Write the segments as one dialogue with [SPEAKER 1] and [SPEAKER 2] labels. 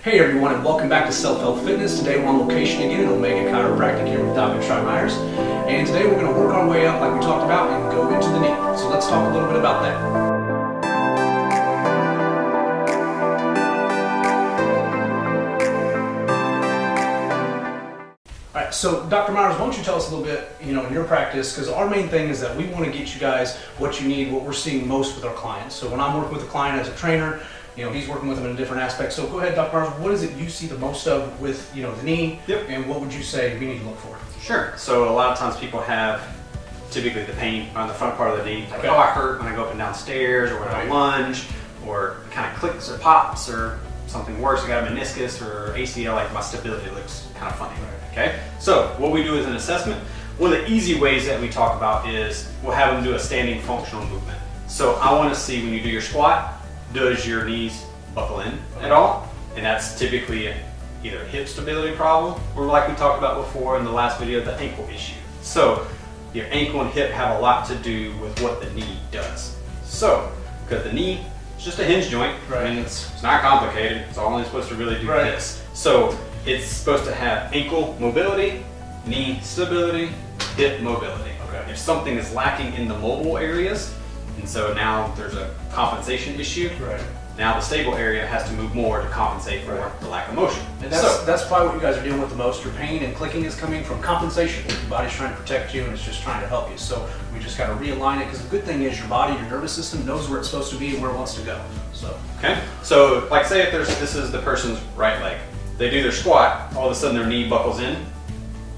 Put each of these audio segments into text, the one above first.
[SPEAKER 1] Hey everyone, and welcome back to Self-Help Fitness. Today we're on location again at Omega Chiropractic here with Dr. Troy Myers. And today we're going to work our way up like we talked about and go into the knee. So let's talk a little bit about that. Alright, so Dr. Myers, why don't you tell us a little bit, in your practice, because our main thing is that we want to get you guys what you need, what we're seeing most with our clients. So when I'm working with a client as a trainer, he's working with them in a different aspect. So go ahead, Dr. Myers, what is it you see the most of with, the knee?
[SPEAKER 2] Yep.
[SPEAKER 1] And what would you say we need to look for?
[SPEAKER 2] Sure. So a lot of times people have typically the pain on the front part of the knee. Like,
[SPEAKER 1] Okay.
[SPEAKER 2] oh, I hurt when I go up and down stairs, or when I lunge, or it kind of clicks or pops, or something worse. I got a meniscus or ACL, like my stability looks kind of funny. Okay. So what we do is an assessment. One of the easy ways that we talk about is we'll have them do a standing functional movement. So I want to see when you do your squat, does your knees buckle in at all? And that's typically either a hip stability problem, or like we talked about before in the last video, the ankle issue. So your ankle and hip have a lot to do with what the knee does. So, because the knee is just a hinge joint,
[SPEAKER 1] Right.
[SPEAKER 2] I mean, it's not complicated, it's only supposed to really do
[SPEAKER 1] Right.
[SPEAKER 2] this. So it's supposed to have ankle mobility, knee stability, hip mobility.
[SPEAKER 1] Okay.
[SPEAKER 2] If something is lacking in the mobile areas, and so now there's a compensation issue,
[SPEAKER 1] Right.
[SPEAKER 2] now the stable area has to move more to compensate for
[SPEAKER 1] Right.
[SPEAKER 2] the lack of motion.
[SPEAKER 1] And that's probably what you guys are dealing with the most. Your pain and clicking is coming from compensation. Your body's trying to protect you and it's just trying to help you. So we just got to realign it, because the good thing is your body, your nervous system knows where it's supposed to be and where it wants to go. So
[SPEAKER 2] Okay, so like say if this is the person's right leg, they do their squat, all of a sudden their knee buckles in.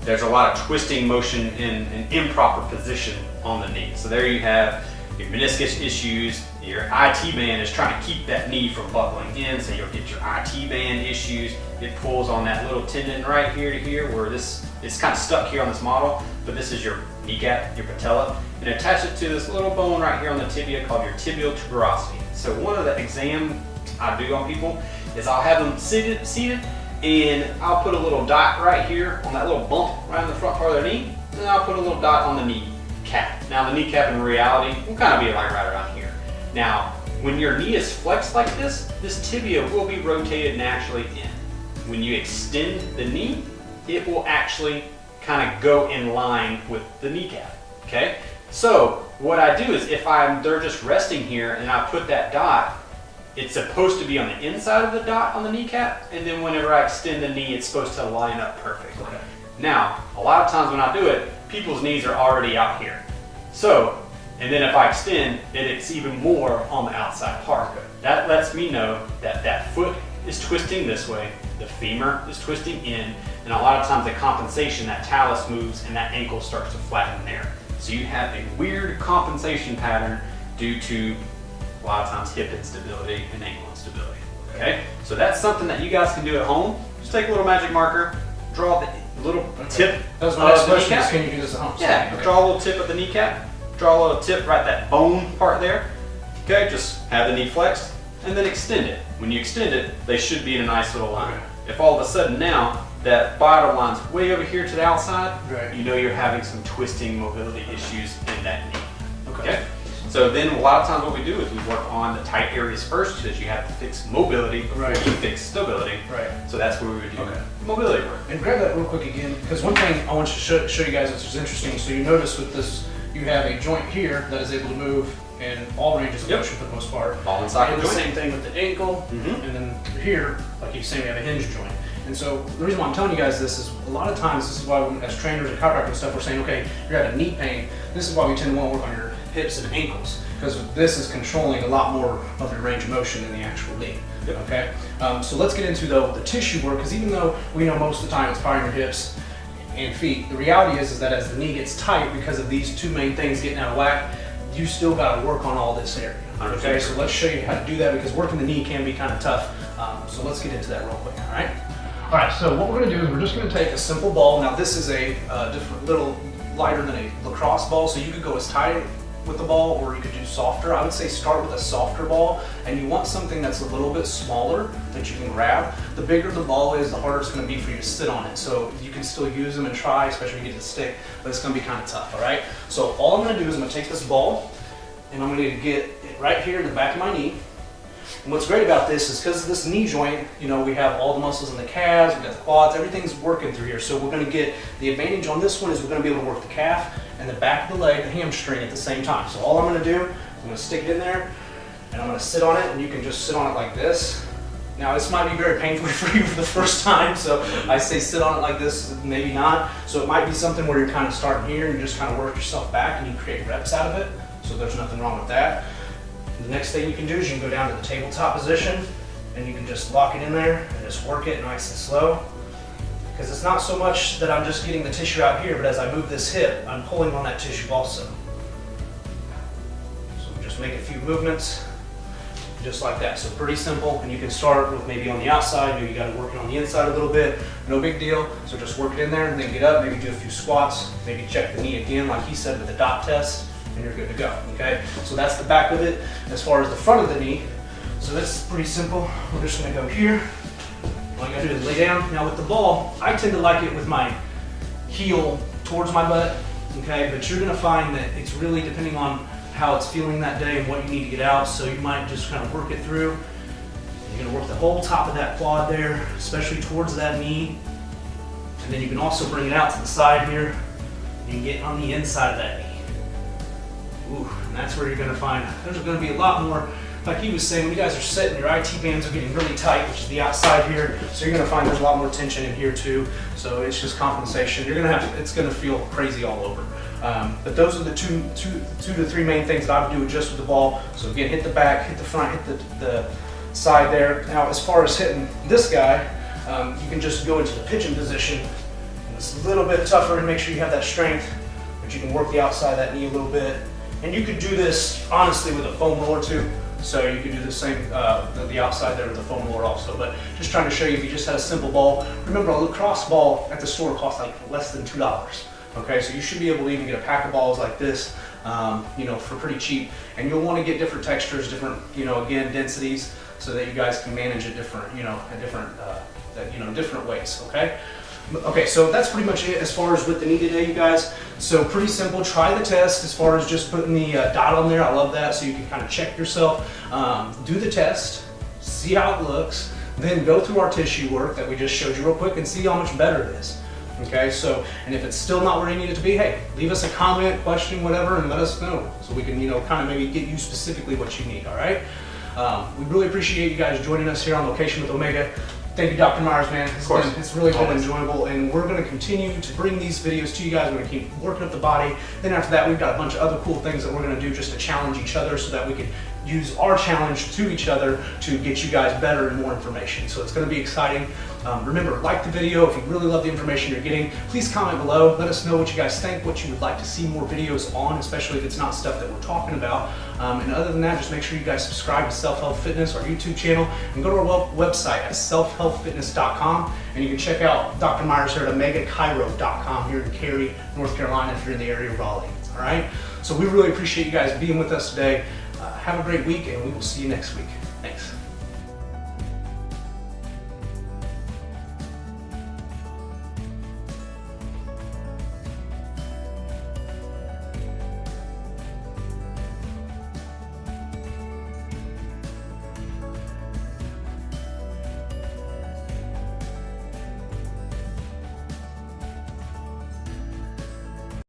[SPEAKER 2] There's a lot of twisting motion in an improper position on the knee. So there you have your meniscus issues. Your IT band is trying to keep that knee from buckling in, so you'll get your IT band issues. It pulls on that little tendon right here to here, where this is kind of stuck here on this model, but this is your kneecap, your patella, and attach it to this little bone right here on the tibia called your tibial tuberosity. So one of the exams I do on people is I'll have them seated, and I'll put a little dot right here on that little bump right on the front part of their knee, and I'll put a little dot on the kneecap. Now the kneecap in reality will kind of be like right around here. Now, when your knee is flexed like this tibia will be rotated naturally in. When you extend the knee, it will actually kind of go in line with the kneecap, okay? So what I do is if they're just resting here and I put that dot, it's supposed to be on the inside of the dot on the kneecap, and then whenever I extend the knee, it's supposed to line up perfectly.
[SPEAKER 1] Okay.
[SPEAKER 2] Now, a lot of times when I do it, people's knees are already out here. So, and then if I extend, then it's even more on the outside part.
[SPEAKER 1] Okay.
[SPEAKER 2] That lets me know that that foot is twisting this way, the femur is twisting in, and a lot of times the compensation, that talus moves and that ankle starts to flatten there. So you have a weird compensation pattern due to a lot of times hip instability and ankle instability. Okay? So that's something that you guys can do at home. Just take a little magic marker, draw the little tip
[SPEAKER 1] that was
[SPEAKER 2] of
[SPEAKER 1] my next
[SPEAKER 2] the
[SPEAKER 1] question.
[SPEAKER 2] kneecap.
[SPEAKER 1] Is can you do this at home?
[SPEAKER 2] Yeah,
[SPEAKER 1] Okay.
[SPEAKER 2] draw a little tip of the kneecap, draw a little tip right that bone part there. Okay, just have the knee flexed and then extend it. When you extend it, they should be in a nice little line.
[SPEAKER 1] Okay.
[SPEAKER 2] If all of a sudden now that bottom line's way over here to the outside,
[SPEAKER 1] Right.
[SPEAKER 2] you know you're having some twisting mobility issues in that knee.
[SPEAKER 1] Okay.
[SPEAKER 2] So then a lot of times what we do is we work on the tight areas first, because you have to fix mobility before
[SPEAKER 1] Right.
[SPEAKER 2] you fix stability.
[SPEAKER 1] Right.
[SPEAKER 2] So that's where we would do
[SPEAKER 1] Okay.
[SPEAKER 2] mobility work.
[SPEAKER 1] And grab that real quick again, because one thing I want to show you guys, which is interesting. So you notice with this, you have a joint here that is able to move in all ranges of
[SPEAKER 2] Yep.
[SPEAKER 1] motion for the most part.
[SPEAKER 2] Ball and socket
[SPEAKER 1] And the
[SPEAKER 2] joint.
[SPEAKER 1] same thing with the ankle,
[SPEAKER 2] Mhm.
[SPEAKER 1] and then here, like you're saying, we have a hinge joint. And so the reason why I'm telling you guys this is a lot of times this is why we, as trainers and chiropractors and stuff, we're saying, okay, you're having knee pain. This is why we tend to want to work on your hips and ankles, because this is controlling a lot more of your range of motion than the actual knee.
[SPEAKER 2] Yep.
[SPEAKER 1] Okay, so let's get into though the tissue work, because even though we know most of the time it's probably your hips and feet, the reality is that as the knee gets tight because of these two main things getting out of whack, you still got to work on all this area. Okay, so let's show you how to do that, because working the knee can be kind of tough. So let's get into that real quick. All right. All right. So what we're going to do is we're just going to take a simple ball. Now this is a different, little lighter than a lacrosse ball, so you could go as tight with the ball or you could do softer. I would say start with a softer ball, and you want something that's a little bit smaller that you can grab. The bigger the ball is, the harder it's going to be for you to sit on it. So you can still use them and try, especially when you get to the stick, but it's going to be kind of tough. All right. So all I'm going to do is I'm going to take this ball and I'm going to get it right here in the back of my knee. And what's great about this is because of this knee joint, you know, we have all the muscles in the calves, we've got the quads, everything's working through here. So we're gonna get, the advantage on this one is we're gonna be able to work the calf and the back of the leg, the hamstring at the same time. So all I'm gonna do, I'm gonna stick it in there and I'm gonna sit on it, and you can just sit on it like this. Now this might be very painful for you for the first time, so I say sit on it like this, maybe not. So it might be something where you're kind of starting here and you just kind of work yourself back and you create reps out of it. So there's nothing wrong with that. The next thing you can do is you can go down to the tabletop position and you can just lock it in there and just work it nice and slow. Because it's not so much that I'm just getting the tissue out here, but as I move this hip, I'm pulling on that tissue also. So just make a few movements, just like that. So pretty simple, and you can start with maybe on the outside, maybe you got to work it on the inside a little bit, no big deal. So just work it in there and then get up, maybe do a few squats, maybe check the knee again like he said with the dot test, and you're good to go, okay? So that's the back of it. As far as the front of the knee, so that's pretty simple. We're just gonna go here. All you gotta do is lay down. Now with the ball, I tend to like it with my heel towards my butt, okay? But you're gonna find that it's really depending on how it's feeling that day and what you need to get out. So you might just kind of work it through. You're gonna work the whole top of that quad there, especially towards that knee. And then you can also bring it out to the side here and get on the inside of that knee. Ooh, and that's where you're gonna find, there's gonna be a lot more, like he was saying, when you guys are sitting, your IT bands are getting really tight, which is the outside here. So you're gonna find there's a lot more tension in here too. So it's just compensation. You're gonna have, it's gonna feel crazy all over. But those are the two to three main things that I would do just with the ball. So again, hit the back, hit the front, hit the side there. Now, as far as hitting this guy, you can just go into the pigeon position. And it's a little bit tougher to make sure you have that strength, but you can work the outside of that knee a little bit. And you could do this, honestly, with a foam roller too. So you could do the same, the outside there with the foam roller also. But just trying to show you, if you just had a simple ball, remember a lacrosse ball at the store costs like less than $2. Okay, so you should be able to even get a pack of balls like this, you know, for pretty cheap. And you'll want to get different textures, different, you know, again, densities, so that you guys can manage it different, you know, at different, different ways. Okay. Okay, so that's pretty much it as far as with the knee today, you guys. So pretty simple. Try the test as far as just putting the dot on there. I love that, so you can kind of check yourself. Do the test, see how it looks, then go through our tissue work that we just showed you real quick and see how much better it is. Okay, so, and if it's still not where you need it to be, hey, leave us a comment, question, whatever, and let us know so we can, you know, kind of maybe get you specifically what you need, all right? We really appreciate you guys joining us here on Location with Omega. Thank you, Dr. Myers, man. It's really been enjoyable, and we're going to continue to bring these videos to you guys. We're going to keep working up the body. Then after that, we've got a bunch of other cool things that we're going to do just to challenge each other so that we can use our challenge to each other to get you guys better and more information. So it's going to be exciting. Remember, like the video. If you really love the information you're getting, please comment below. Let us know what you guys think, what you would like to see more videos on, especially if it's not stuff that we're talking about. And other than that, just make sure you guys subscribe to Self Health Fitness, our YouTube channel, and go to our website at selfhealthfitness.com. And you can check out Dr. Myers here at OmegaChiro.com here in Cary, North Carolina, if you're in the area of Raleigh. All right? So we really appreciate you guys being with us today. Have a great week, and we will see you next week.